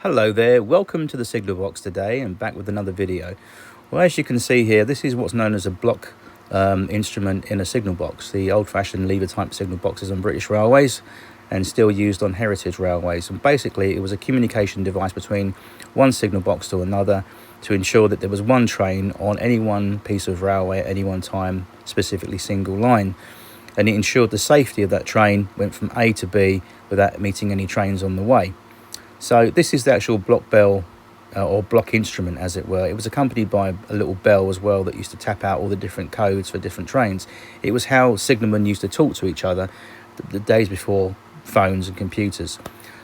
Hello there, welcome to the signal box today and back with another video. Well, as you can see here, this is what's known as a block instrument in a signal box. The old-fashioned lever type signal boxes on British railways and still used on heritage railways. And basically it was a communication device between one signal box to another to ensure that there was one train on any one piece of railway at any one time, specifically single line. And it ensured the safety of that train went from A to B without meeting any trains on the way. So this is the actual block bell or block instrument, as it were. It was accompanied by a little bell as well that used to tap out all the different codes for different trains. It was how signalmen used to talk to each other the days before phones and computers.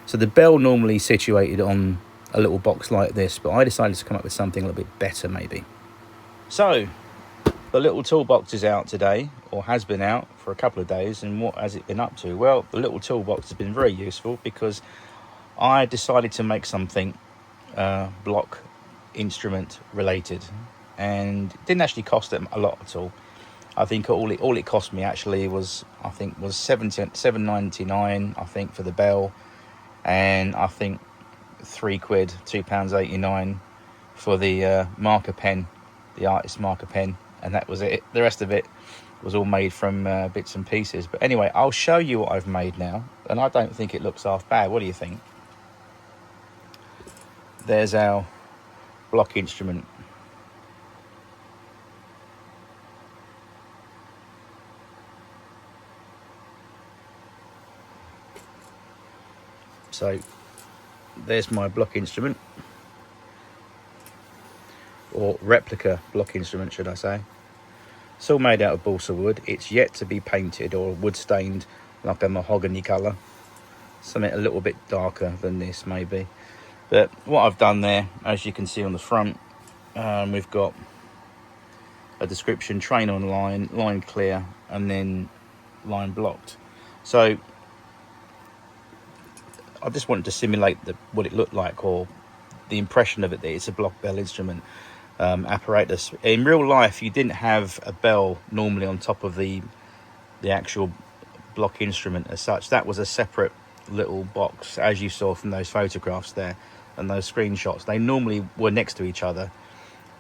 So the bell normally situated on a little box like this, but I decided to come up with something a little bit better maybe. So the little toolbox is out today, or has been out for a couple of days. And what has it been up to? Well, the little toolbox has been very useful because I decided to make something block instrument related, and it didn't actually cost them a lot at all. I think all it cost me actually was £7.99 I think for the bell, and I think £3, £2.89 for the marker pen, the artist marker pen, and that was it. The rest of it was all made from bits and pieces. But anyway, I'll show you what I've made now, and I don't think it looks half bad. What do you think? There's our block instrument. So there's my block instrument, or replica block instrument should I say. It's all made out of balsa wood. It's yet to be painted or wood stained like a mahogany colour, something a little bit darker than this maybe. But what I've done there, as you can see on the front, we've got a description: train on line, line clear, and then line blocked. So I just wanted to simulate what it looked like, or the impression of it, that it's a block bell instrument apparatus. In real life, you didn't have a bell normally on top of the actual block instrument as such. That was a separate little box, as you saw from those photographs there and those screenshots. They normally were next to each other,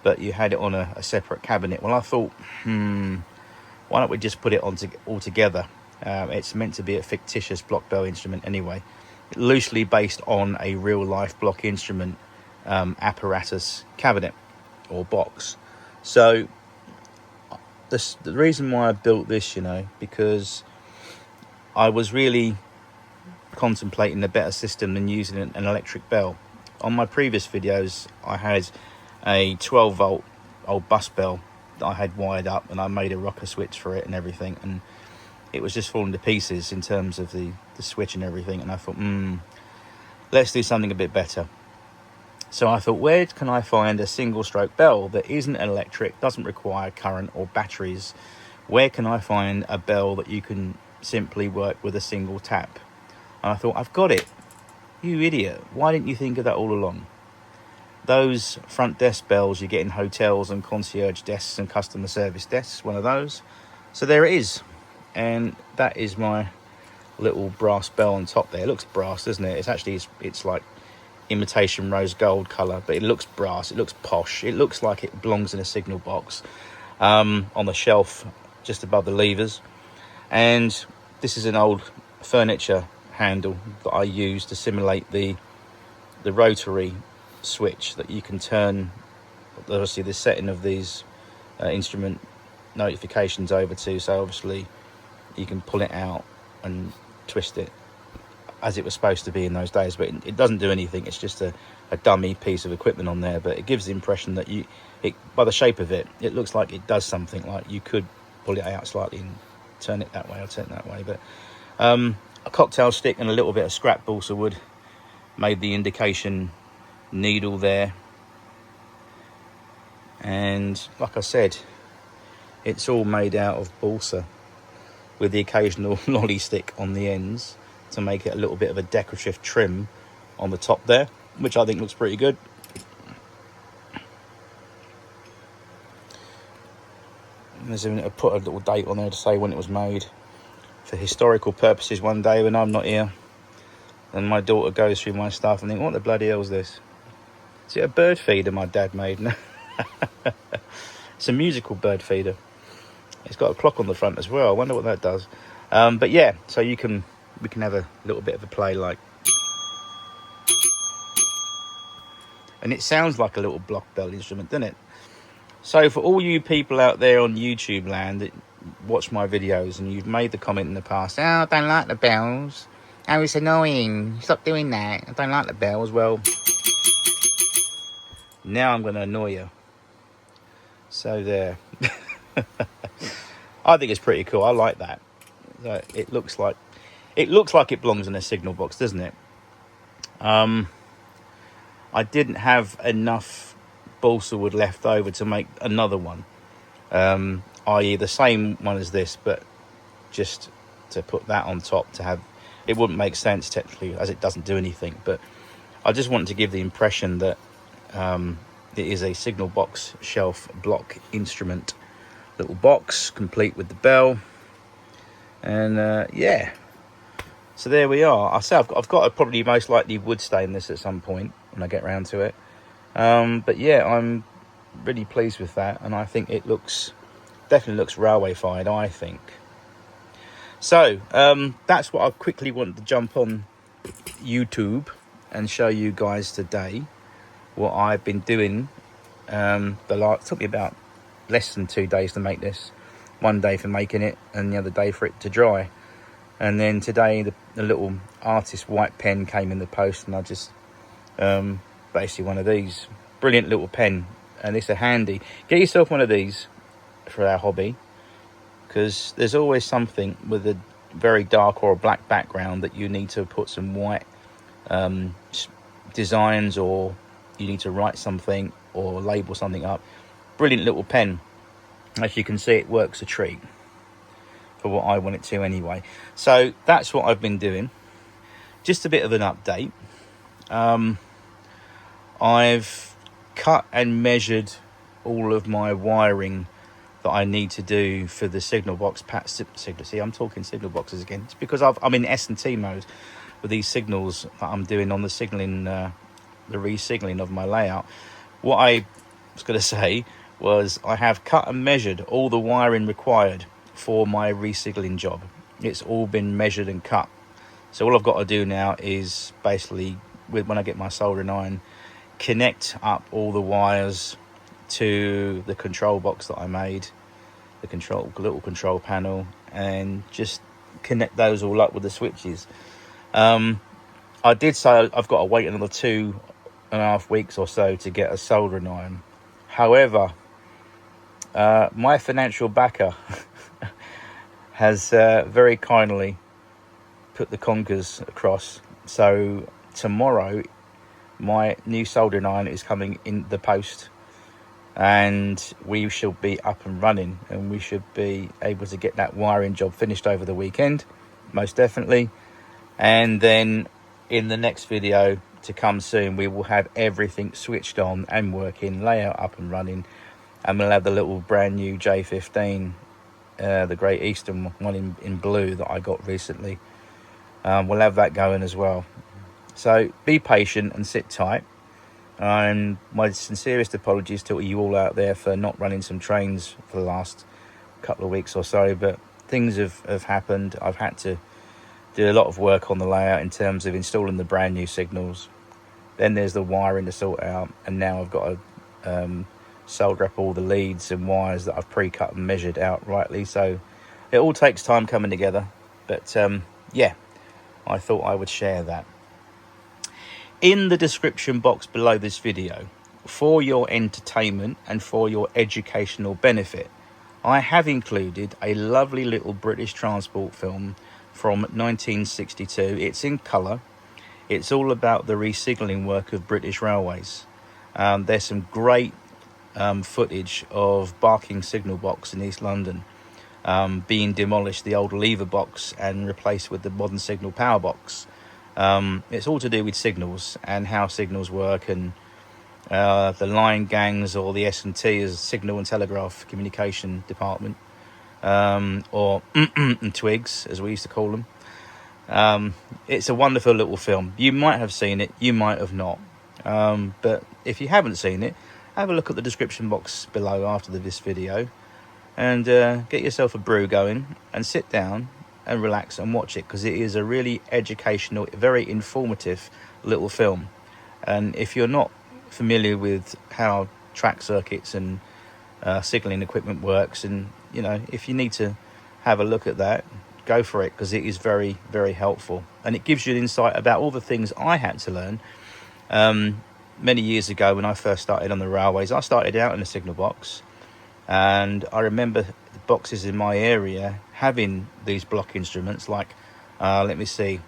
but you had it on a separate cabinet. Well, I thought, why don't we just put it on all together? It's meant to be a fictitious block bell instrument anyway, loosely based on a real life block instrument apparatus cabinet or box. So the reason why I built this, because I was really contemplating a better system than using an electric bell. On my previous videos, I had a 12-volt old bus bell that I had wired up, and I made a rocker switch for it and everything, and it was just falling to pieces in terms of the switch and everything. And I thought, let's do something a bit better. So I thought, where can I find a single stroke bell that isn't electric, doesn't require current or batteries? Where can I find a bell that you can simply work with a single tap? And I thought, I've got it. You idiot. Why didn't you think of that all along? Those front desk bells you get in hotels and concierge desks and customer service desks, one of those. So there it is. And that is my little brass bell on top there. It looks brass, doesn't it? It's like imitation rose gold colour, but it looks brass. It looks posh. It looks like it belongs in a signal box on the shelf just above the levers. And this is an old furniture handle that I use to simulate the rotary switch that you can turn, obviously, the setting of these instrument notifications over to. So obviously you can pull it out and twist it as it was supposed to be in those days, but it doesn't do anything. It's just a dummy piece of equipment on there, but it gives the impression that by the shape of it, it looks like it does something. Like you could pull it out slightly and turn it that way or turn it that way. But a cocktail stick and a little bit of scrap balsa wood made the indication needle there. And like I said, it's all made out of balsa with the occasional lolly stick on the ends to make it a little bit of a decorative trim on the top there, which I think looks pretty good. I put a little date on there to say when it was made for historical purposes one day when I'm not here. and my daughter goes through my stuff and think, what the bloody hell is this? Is it a bird feeder my dad made? No. It's a musical bird feeder. It's got a clock on the front as well. I wonder what that does. But yeah, so we can have a little bit of a play, like, and it sounds like a little block bell instrument, doesn't it? So for all you people out there on YouTube land that watch my videos and you've made the comment in the past, oh, I don't like the bells, oh, it's annoying, stop doing that, I don't like the bells. Well, now I'm going to annoy you. So there. I think it's pretty cool. I like that. It looks like it belongs in a signal box, doesn't it? I didn't have enough balsa wood left over to make another one, i.e. the same one as this, but just to put that on top to have, it wouldn't make sense technically as it doesn't do anything, but I just wanted to give the impression that it is a signal box shelf block instrument, little box complete with the bell, and yeah, so there we are. I say I've got to probably most likely wood stain this at some point when I get around to it, but yeah, I'm really pleased with that, and I think it definitely looks railway-fied, I think. So that's what I quickly wanted to jump on YouTube and show you guys today what I've been doing. It took me about less than 2 days to make this. 1 day for making it and the other day for it to dry, and then today the little artist white pen came in the post, and I just basically one of these brilliant little pen, and it's a handy, get yourself one of these for our hobby, because there's always something with a very dark or a black background that you need to put some white designs, or you need to write something or label something up. Brilliant little pen. As you can see, it works a treat for what I want it to anyway. So that's what I've been doing. Just a bit of an update. I've cut and measured all of my wiring that I need to do for the signal box signal. See, I'm talking signal boxes again. It's because I'm in S&T mode with these signals that I'm doing on the signaling, the re-signaling of my layout. What I was going to say was I have cut and measured all the wiring required for my re-signaling job. It's all been measured and cut. So all I've got to do now is basically, when I get my soldering iron, connect up all the wires to the control box that I made, the little control panel, and just connect those all up with the switches. I did say I've got to wait another 2.5 weeks or so to get a soldering iron. However, my financial backer has very kindly put the conkers across. So tomorrow, my new soldering iron is coming in the post, and we shall be up and running, and we should be able to get that wiring job finished over the weekend, most definitely. And then in the next video to come soon, we will have everything switched on and working, layout up and running, and we'll have the little brand new J15, the Great Eastern one in blue that I got recently. We'll have that going as well. So be patient and sit tight. And my sincerest apologies to you all out there for not running some trains for the last couple of weeks or so, but things have happened. I've had to do a lot of work on the layout in terms of installing the brand new signals. Then there's the wiring to sort out, and now I've got to solder up all the leads and wires that I've pre-cut and measured out rightly. So it all takes time coming together, but yeah, I thought I would share that. In the description box below this video, for your entertainment and for your educational benefit, I have included a lovely little British transport film from 1962. It's in colour. It's all about the re-signalling work of British Railways. There's some great footage of Barking signal box in East London being demolished, the old lever box, and replaced with the modern signal power box. It's all to do with signals and how signals work, and the line gangs, or the S&T as Signal and Telegraph Communication Department, or and Twigs as we used to call them. It's a wonderful little film. You might have seen it, you might have not. But if you haven't seen it, have a look at the description box below after this video, and get yourself a brew going and sit down and relax and watch it, because it is a really educational, very informative little film. And if you're not familiar with how track circuits and signalling equipment works, and if you need to have a look at that, go for it, because it is very, very helpful, and it gives you an insight about all the things I had to learn many years ago when I first started on the railways. I started out in a signal box, and I remember the boxes in my area having these block instruments like Brimsdown,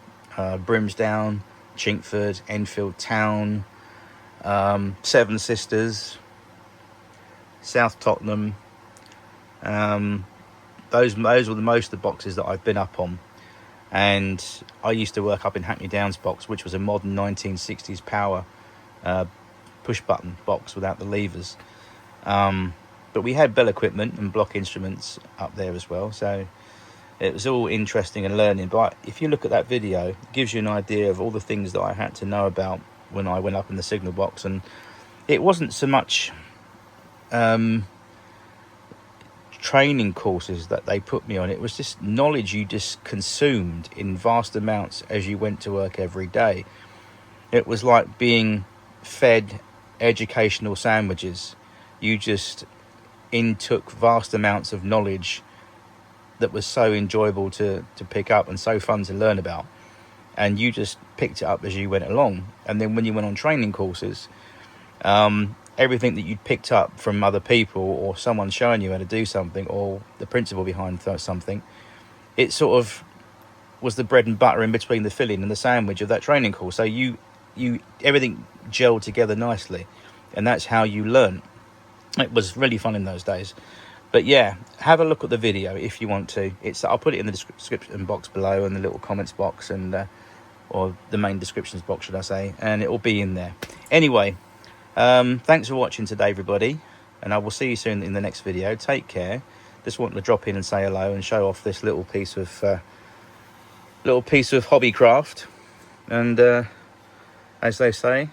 Chinkford, Enfield Town, Seven Sisters, South Tottenham. Those were the most of the boxes that I've been up on. And I used to work up in Hackney Downs box, which was a modern 1960s power push button box without the levers. But we had bell equipment and block instruments up there as well, so it was all interesting and learning. But if you look at that video, it gives you an idea of all the things that I had to know about when I went up in the signal box. And it wasn't so much training courses that they put me on, it was just knowledge you just consumed in vast amounts as you went to work every day. It was like being fed educational sandwiches. You just intook vast amounts of knowledge that was so enjoyable to pick up and so fun to learn about, and you just picked it up as you went along. And then when you went on training courses, everything that you'd picked up from other people, or someone showing you how to do something, or the principle behind something, it sort of was the bread and butter in between the filling and the sandwich of that training course. So you everything gelled together nicely, and that's how you learn. It was really fun in those days. But yeah, have a look at the video if you want to. I'll put it in the description box below, and the little comments box, and or the main descriptions box, should I say, and it will be in there. Anyway, thanks for watching today, everybody, and I will see you soon in the next video. Take care. Just wanted to drop in and say hello and show off this little piece of hobby craft. And as they say,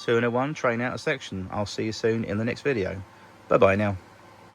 2 in a 1, train out of section. I'll see you soon in the next video. Bye bye now.